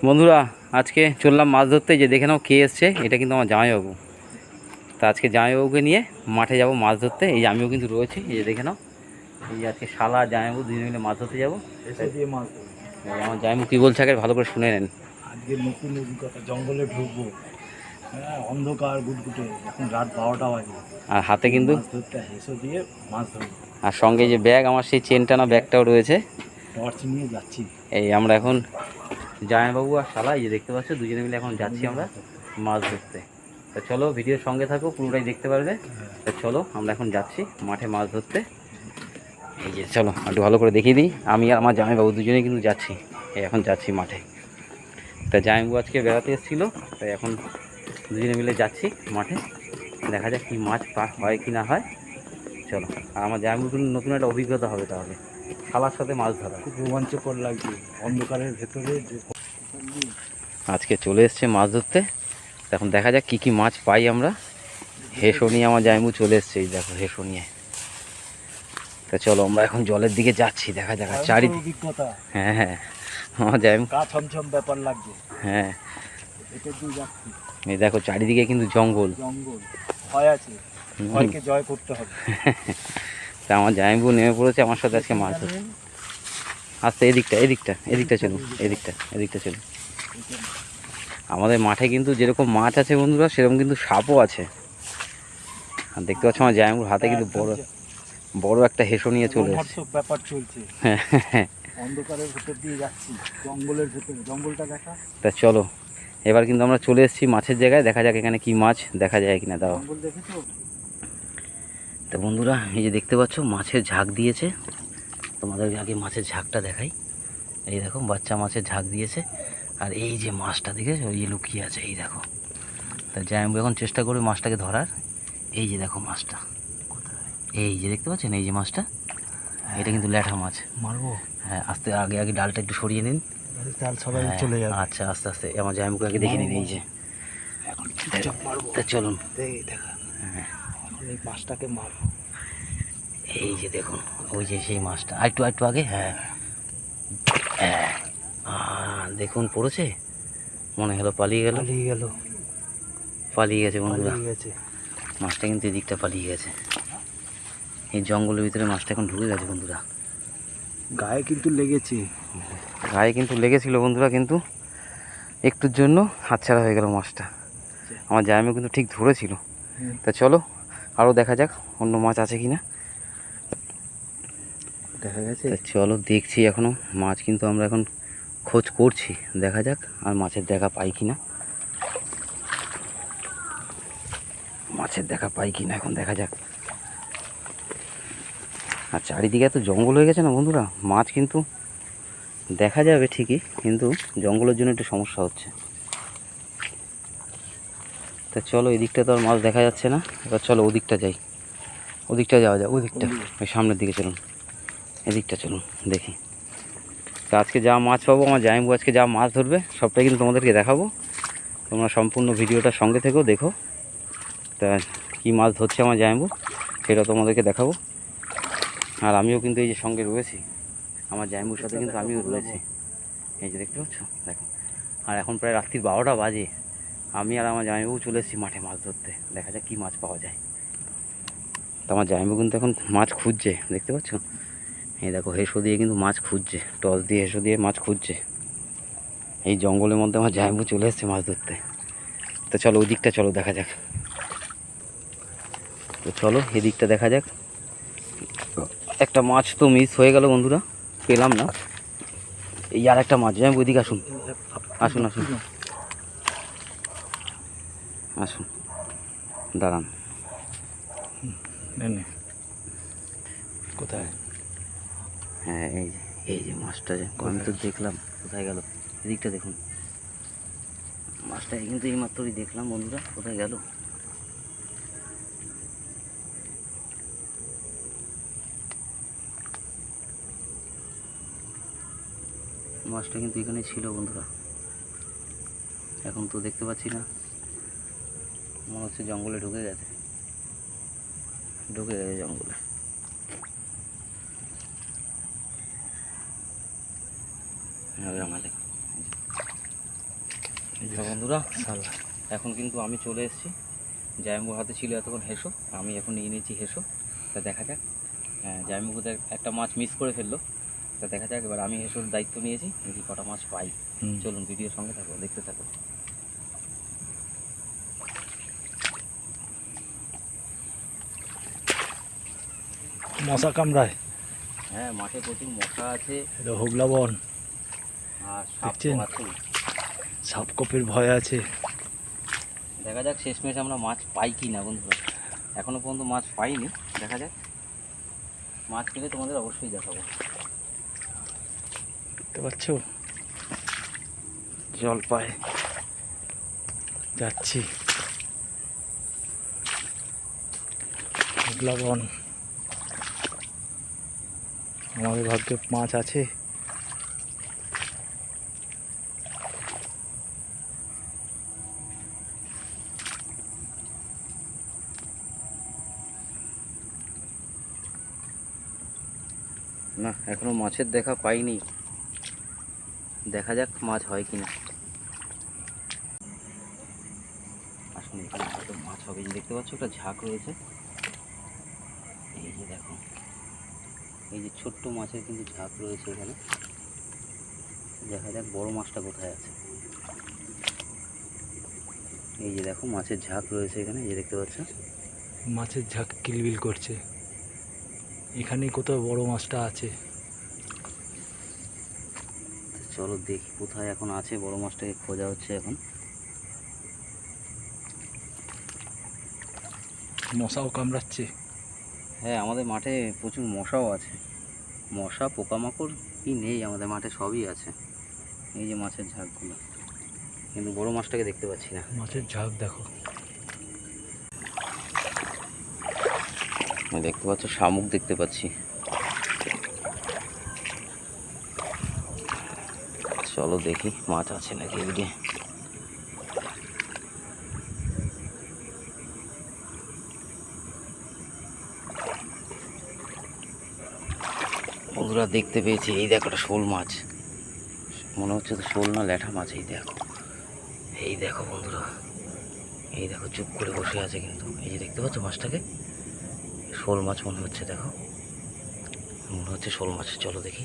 বন্ধুরা আজকে চললাম মাছ ধরতে, যে দেখে নাও কে এসছে, এটা কিন্তু আমার জামাইবাবু। তা আজকে জামাইবাবুকে নিয়ে মাঠে যাব মাছ ধরতে। এই যে আমিও কিন্তু রয়েছি, এই যে দেখে নাও। এই যে আজকে শালা আর জামাইবাবু দুজনে মিলে মাছ ধরতে যাবো। দিয়ে মাছ ধরবো। আমার জামাইবাবু কী বলছে আগে ভালো করে শুনে নেন। আজকে নতুন অভিজ্ঞতা, জঙ্গলে ঢুকবো। হ্যাঁ, অন্ধকার গুটগুটে, এখন রাত 12টা বাজে। আর হাতে কিন্তু মাছ ধরতে হেসো দিয়ে মাছ ধরবো। আর সঙ্গে যে ব্যাগ, আমার সেই চেন টানা ব্যাগটাও রয়েছে। টর্চ নিয়ে যাচ্ছি। এই আমরা এখন জামাইবাবু আর শালা, এই যে দেখতে পাচ্ছ, দুজনে মিলে এখন যাচ্ছি আমরা মাছ ধরতে। তা চলো ভিডিওর সঙ্গে থাকো, পুরোটাই দেখতে পারবে। তা চলো আমরা এখন যাচ্ছি মাঠে মাছ ধরতে। এই যে চলো একটু ভালো করে দেখিয়ে দিই, আমি আর আমার জামাইবাবু দুজনেই কিন্তু যাচ্ছি। এই এখন যাচ্ছি মাঠে। তা জামাইবাবু আজকে বেড়াতে এসেছিলো, তাই এখন দুজনে মিলে যাচ্ছি মাঠে। দেখা যাক কী মাছ হয় কি না হয়। চলো। আর আমার জামাইবাবু নতুন একটা অভিজ্ঞতা হবে তাহলে, শালার সাথে মাছ ধরা। খুব রোমাঞ্চকর লাগছে অন্ধকারের ভেতরে যে। আজকে চলে এসছে মাছ ধরতে, এখন দেখা যাক কী কী মাছ পাই আমরা। হেঁসো নিয়ে আমার জামাইবাবু চলে এসছে, এই দেখো হেঁসো নিয়ে। তা চলো আমরা এখন জলের দিকে যাচ্ছি, দেখা যাক চারিদিকে। অভিজ্ঞতা। হ্যাঁ হ্যাঁ, আমার জামাইবাবু। গা ছমছম ব্যাপার লাগছে। হ্যাঁ, এটা দিয়ে যাচ্ছি। এই দেখো চারিদিকে কিন্তু জঙ্গল। জঙ্গল, ভয় আছে, ভয়কে জয় করতে হবে। তা আমার জামাইবাবু নেমে পড়েছে আমার সাথে আজকে মাছ ধরতে। আস্তে এদিকটা এদিকটা এদিকটা চলুন, এদিকটা চলুন। আমাদের মাঠে কিন্তু যেরকম মাছ আছে বন্ধুরা, সেরকম কিন্তু সাপও আছে। আর দেখতে পাচ্ছ আমার জামাইবাবুর হাতে কিন্তু বড় একটা হেঁসো নিয়ে চলে এসেছে। রোমাঞ্চক ব্যাপার চলছে। অন্ধকারের ভেতর দিয়ে যাচ্ছি, জঙ্গলের ভেতরে, জঙ্গলটা দেখা। তা চলো এবার কিন্তু আমরা চলে এসেছি মাছের জায়গায়, দেখা যাক এখানে কি মাছ দেখা যায় কিনা। দাও। জঙ্গল দেখেছো? তা বন্ধুরা এই যে দেখতে পাচ্ছ মাছের ঝাঁক দিয়েছে, তোমাদের আগে মাছের ঝাঁকটা দেখাই। এই দেখো বাচ্চা মাছের ঝাঁক দিয়েছে, আর এই যে মাছটা দিকে ওই যে লুকিয়ে আছে, এই দেখো। তা জামাইবাবু এখন চেষ্টা করবে মাছটাকে ধরার। এই যে দেখো মাছটা, এই যে দেখতে পাচ্ছেন এই যে মাছটা, এটা কিন্তু ল্যাঠা মাছ। মারবো? হ্যাঁ, আস্তে আগে আগে ডালটা একটু সরিয়ে নিন। তাহলে সবাই চলে যাবে। আচ্ছা, আস্তে আস্তে আমার জামাইবাবুকে আগে দেখে নিন। এই যে এখন চুপচাপ মারবো। তা চলুন। দেখা, হ্যাঁ, এই মাছটাকে মারবো। এই যে দেখুন ওই যে সেই মাছটা, আরেকটু আরেকটু আগে। হ্যাঁ হ্যাঁ, দেখুন পড়েছে, মনে হলো পালিয়ে গেল। পালিয়ে গেছে বন্ধুরা, মাছটা কিন্তু এদিকটা পালিয়ে গেছে। এই জঙ্গলের ভিতরে মাছটা এখন ঢুকে গেছে বন্ধুরা। গায়ে কিন্তু লেগেছে। গায়ে কিন্তু লেগেছিল বন্ধুরা, কিন্তু একটুর জন্য হাতছাড়া হয়ে গেল মাছটা। আমার জামাইবাবু কিন্তু ঠিক ধরেছিল। তা চলো আরও দেখা যাক অন্য মাছ আছে কি না। দেখা গেছে। তা চলো দেখছি, এখনও মাছ কিন্তু আমরা এখন খোঁজ করছি, দেখা যাক আর মাছের দেখা পাই কি না। মাছের দেখা পাই কি না এখন দেখা যাক। আর চারিদিকে এত জঙ্গল হয়ে গেছে না বন্ধুরা, মাছ কিন্তু দেখা যাবে ঠিকই, কিন্তু জঙ্গলের জন্য একটু সমস্যা হচ্ছে। তা চলো এদিকটা তো আর মাছ দেখা যাচ্ছে না, এবার চলো ওদিকটা যাই। ওদিকটা যাওয়া যায়, ওদিকটা ওই সামনের দিকে চলুন, এদিকটা চলুন দেখি। তা আজকে যা মাছ পাবো, আমার জামাইবাবু আজকে যা মাছ ধরবে সবটাই কিন্তু তোমাদেরকে দেখাবো। তোমরা সম্পূর্ণ ভিডিওটা সঙ্গে থেকেও দেখো। তা কী মাছ ধরছে আমার জামাইবাবু সেটা তোমাদেরকে দেখাবো। আর আমিও কিন্তু এই যে সঙ্গে রয়েছি, আমার জামাইবাবুর সাথে কিন্তু আমিও রয়েছি। এই যে দেখতে পাচ্ছ, দেখো। আর এখন প্রায় রাত্রির 12টা বাজে, আমি আর আমার জামাইবাবু চলে এসেছি মাঠে মাছ ধরতে। দেখা যাক কী মাছ পাওয়া যায়। তো আমার জামাইবাবু কিন্তু এখন মাছ খুঁজছে, দেখতে পাচ্ছ। এই দেখো হেঁসো দিয়ে কিন্তু মাছ খুঁজছে, টস দিয়ে হেঁসো দিয়ে মাছ খুঁজছে। এই জঙ্গলের মধ্যে আমার জামাইবাবু চলে এসেছে মাছ ধরতে। তো চলো ওই দিকটা চলো দেখা যাক। তো চলো এদিকটা দেখা যাক। একটা মাছ তো মিস হয়ে গেল বন্ধুরা, পেলাম না। এই আর একটা মাছ, জামাইবাবু ওইদিকে আসুন, আসুন আসুন আসুন, দাঁড়ান। কোথায়? হ্যাঁ এই যে মাছটা, যে আমি তো দেখলাম, কোথায় গেল? এদিকটা দেখুন, মাছটা কিন্তু এই মাত্রই দেখলাম বন্ধুরা, কোথায় গেল? মাছটা কিন্তু এখানে ছিল বন্ধুরা, এখন তো দেখতে পাচ্ছি না। মনে হচ্ছে জঙ্গলে ঢুকে গেছে জঙ্গলে। আমাদের তো বন্ধুরা সালা এখন কিন্তু আমি চলে এসেছি। জায়ম্বুর হাতে ছিল এতক্ষণ হেসো, আমি এখন নিয়ে নিয়েছি হেসো। তা দেখা যাক, জায়ম্বু বোধহয় একটা মাছ মিস করে ফেললো। তা দেখা যাক, এবার আমি হেসোর দায়িত্ব নিয়েছি, দেখি কটা মাছ পাই। চলুন ভিডিওর সঙ্গে থাকো, দেখতে থাকো। মশা কামড়ায়, হ্যাঁ মাঠে প্রচুর মশা আছে এটা হোগলা বন, আর সাপ তো দেখছেন? আছেই। সাপকপের ভয় আছে। দেখা যাক শেষমেশ আমরা মাছ পাই কি না বন্ধুরা। এখনও পর্যন্ত মাছ পাইনি, দেখা যাক। মাছ পেলে তোমাদের অবশ্যই দেখাবো। দেখতে পাচ্ছ, জল পায় যাচ্ছি হোগলা বন। আমাদের ভাগ্যে মাছ আছে। না, এখনো মাছের দেখা পাইনি, দেখা যাক মাছ হয় কি না। আসলে এখানে হয়তো মাছ হবে। এই যে দেখতে পাচ্ছ একটা ঝাঁক রয়েছে, এই যে দেখো, এই যে ছোট্ট মাছের কিন্তু ঝাঁক রয়েছে এখানে। দেখা যাক বড় মাছটা কোথায় আছে। এই যে দেখো মাছের ঝাঁক রয়েছে এখানে, এই যে দেখতে পাচ্ছ। মাছের ঝাঁক কিলবিল করছে, এখানেই কোথাও বড় মাছটা আছে। চলো দেখি কোথায় এখন আছে, বড় মাছটাকে খোঁজা হচ্ছে এখন। মশাও কামড়াচ্ছে। হ্যাঁ আমাদের মাঠে প্রচুর মশাও আছে, মশা পোকামাকড় কি নেই আমাদের মাঠে, সবই আছে। এই যে মাছের ঝাঁকগুলো, কিন্তু বড় মাছটাকে দেখতে পাচ্ছি না। মাছের ঝাঁক দেখো, দেখতে পাচ্ছ শামুক দেখতে পাচ্ছি। চলো দেখি মাছ আছে নাকি এদিকে। বন্ধুরা দেখতে পেয়েছি, এই দেখো একটা শোল মাছ, মনে হচ্ছে তো শোল না ল্যাঠা মাছ। এই দেখো, এই দেখো বন্ধুরা, এই দেখো চুপ করে বসে আছে কিন্তু। এই যে দেখতে পাচ্ছ মাছটাকে, শোল মাছ মনে হচ্ছে, দেখো মনে হচ্ছে শোল মাছ। চলো দেখি।